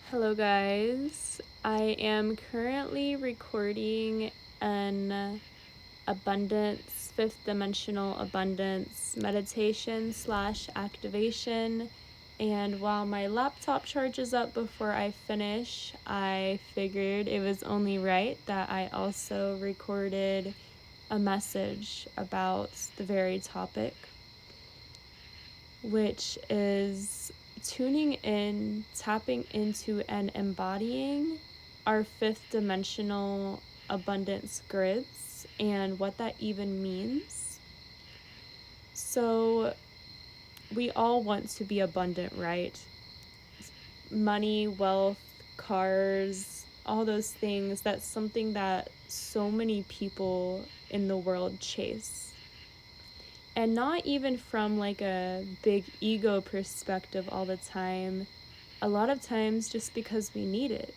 Hello, guys. I am currently recording an abundance, fifth dimensional abundance meditation slash activation. And while my laptop charges up before I finish, I figured it was only right that I also recorded a message about the very topic, which is tuning in, tapping into, and embodying our fifth dimensional abundance grids and what that even means. So, we all want to be abundant, right? Money, wealth, cars, all those things, that's something that so many people in the world chase. And not even from like a big ego perspective all the time. A lot of times just because we need it.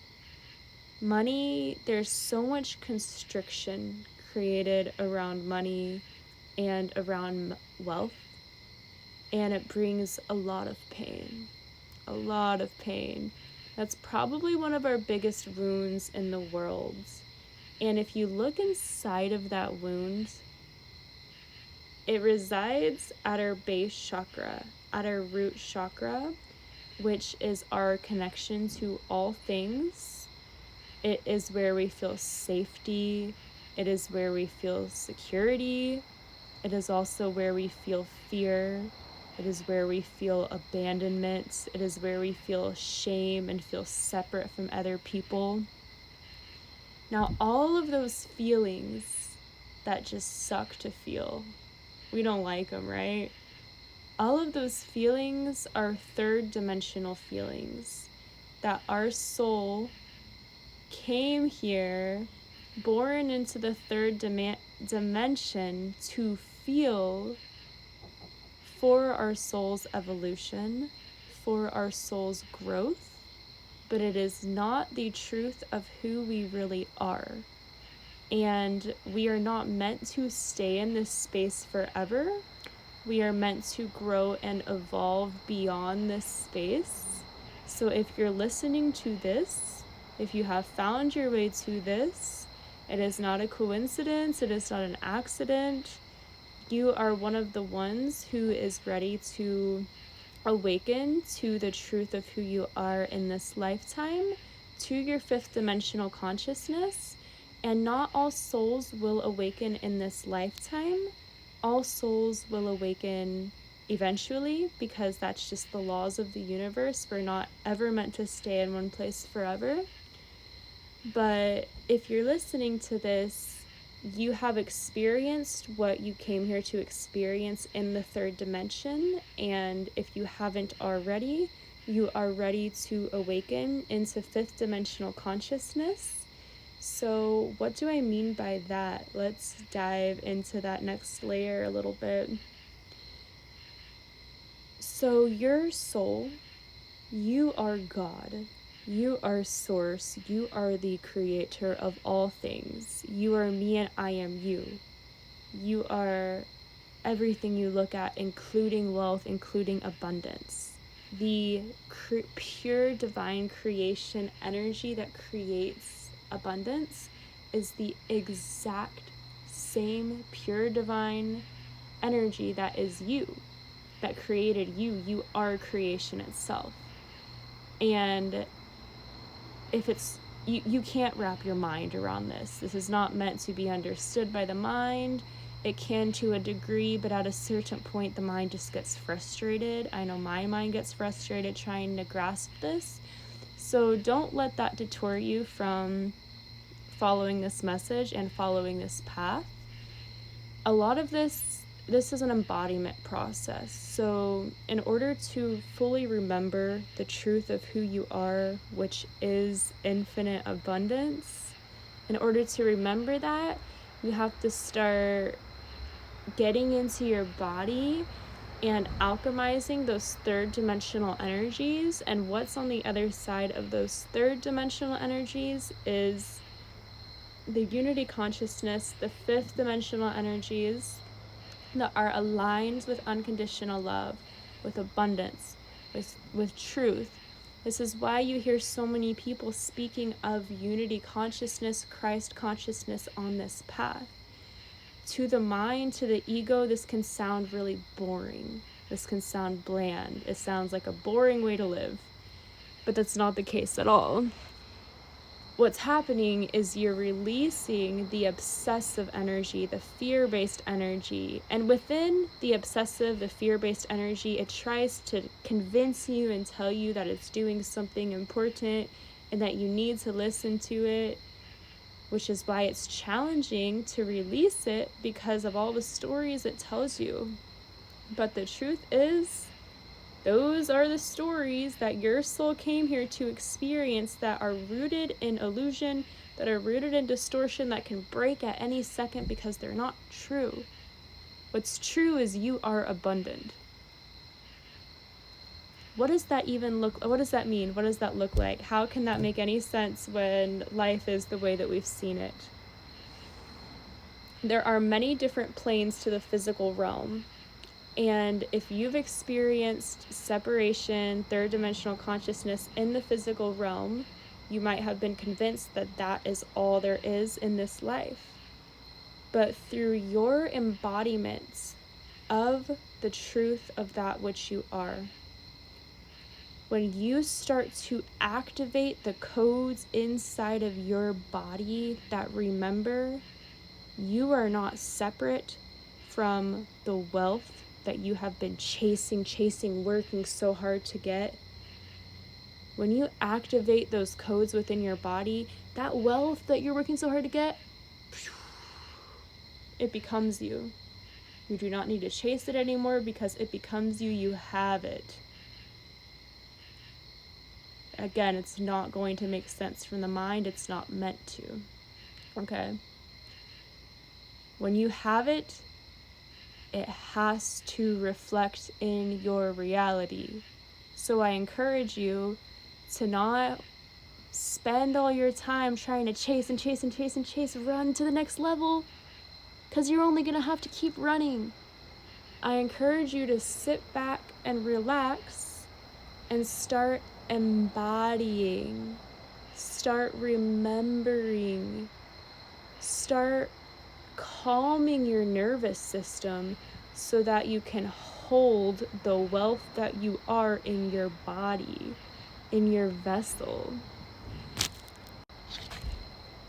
Money, there's so much constriction created around money and around wealth, and it brings a lot of pain. A lot of pain. That's probably one of our biggest wounds in the world. And if you look inside of that wound, it resides at our base chakra, at our root chakra, which is our connection to all things. It is where we feel safety. It is where we feel security. It is also where we feel fear. It is where we feel abandonment. It is where we feel shame and feel separate from other people. Now, all of those feelings that just suck to feel, we don't like them, right? All of those feelings are third dimensional feelings that our soul came here, born into the third dimension to feel for our soul's evolution, for our soul's growth, but it is not the truth of who we really are. And we are not meant to stay in this space forever. We are meant to grow and evolve beyond this space. So if you're listening to this, if you have found your way to this, it is not a coincidence, it is not an accident. You are one of the ones who is ready to awaken to the truth of who you are in this lifetime, to your fifth dimensional consciousness. And not all souls will awaken in this lifetime. All souls will awaken eventually, because that's just the laws of the universe. We're not ever meant to stay in one place forever. But if you're listening to this, you have experienced what you came here to experience in the third dimension. And if you haven't already, you are ready to awaken into fifth dimensional consciousness. So, what do I mean by that? Let's dive into that next layer a little bit. So, your soul, you are God. You are Source. You are the creator of all things. You are me and I am you. You are everything you look at, including wealth, including abundance. The pure divine creation energy that creates abundance is the exact same pure divine energy that is you, that created you. You are creation itself. And if it's you can't wrap your mind around this. This is not meant to be understood by the mind. It can to a degree, but at a certain point the mind just gets frustrated. I know my mind gets frustrated trying to grasp this. So don't let that detour you from following this message and following this path. A lot of this is an embodiment process. So in order to fully remember the truth of who you are, which is infinite abundance, in order to remember that, you have to start getting into your body and alchemizing those third dimensional energies. And what's on the other side of those third dimensional energies is the unity consciousness, the fifth dimensional energies that are aligned with unconditional love, with abundance, with truth, This is why you hear so many people speaking of unity consciousness, Christ consciousness on this path. To the mind, to the ego, this can sound really boring. This can sound bland. It sounds like a boring way to live. But that's not the case at all. What's happening is you're releasing the obsessive energy, the fear-based energy. And within the obsessive, the fear-based energy, it tries to convince you and tell you that it's doing something important and that you need to listen to it, which is why it's challenging to release it because of all the stories it tells you. But the truth is, those are the stories that your soul came here to experience that are rooted in illusion, that are rooted in distortion, that can break at any second because they're not true. What's true is you are abundant. What does that mean? What does that look like? How can that make any sense when life is the way that we've seen it? There are many different planes to the physical realm. And if you've experienced separation, third dimensional consciousness in the physical realm, you might have been convinced that that is all there is in this life. But through your embodiment of the truth of that which you are, when you start to activate the codes inside of your body that remember you are not separate from the wealth that you have been chasing, working so hard to get. When you activate those codes within your body, that wealth that you're working so hard to get, it becomes you. You do not need to chase it anymore because it becomes you. You have it. Again, it's not going to make sense from the mind. It's not meant to. Okay? When you have it, it has to reflect in your reality. So I encourage you to not spend all your time trying to chase, run to the next level, because you're only going to have to keep running. I encourage you to sit back and relax and start embodying, start remembering, start calming your nervous system so that you can hold the wealth that you are in your body, in your vessel.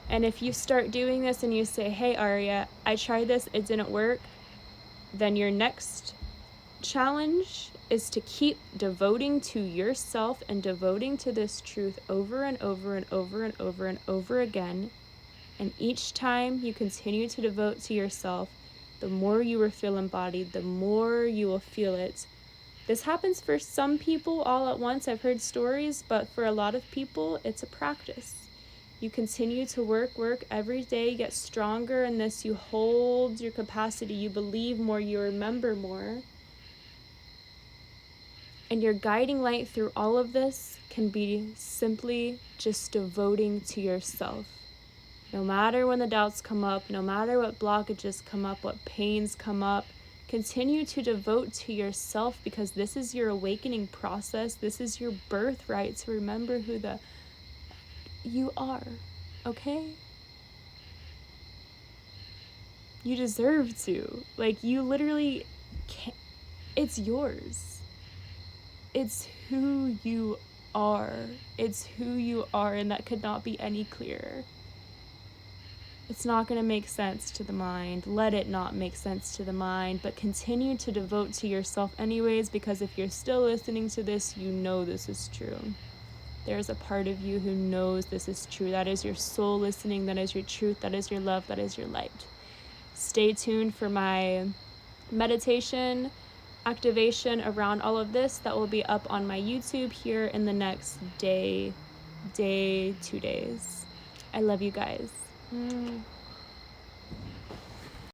And if you start doing this and you say, hey, Aria, I tried this, it didn't work, then your next challenge is to keep devoting to yourself and devoting to this truth over and over and over and over and over again. And each time you continue to devote to yourself, the more you will feel embodied, the more you will feel it. This happens for some people all at once. I've heard stories, but for a lot of people, it's a practice. You continue to work every day, get stronger in this, you hold your capacity, you believe more, you remember more. And your guiding light through all of this can be simply just devoting to yourself. No matter when the doubts come up, no matter what blockages come up, what pains come up, continue to devote to yourself because this is your awakening process. This is your birthright to remember who you are, okay? You deserve to. Like, you literally can't. It's yours. It's who you are. It's who you are, and that could not be any clearer. It's not going to make sense to the mind. Let it not make sense to the mind, but continue to devote to yourself anyways, because if you're still listening to this, you know this is true. There's a part of you who knows this is true. That is your soul listening. That is your truth. That is your love. That is your light. Stay tuned for my meditation activation around all of this that will be up on my YouTube here in the next day, 2 days. I love you guys.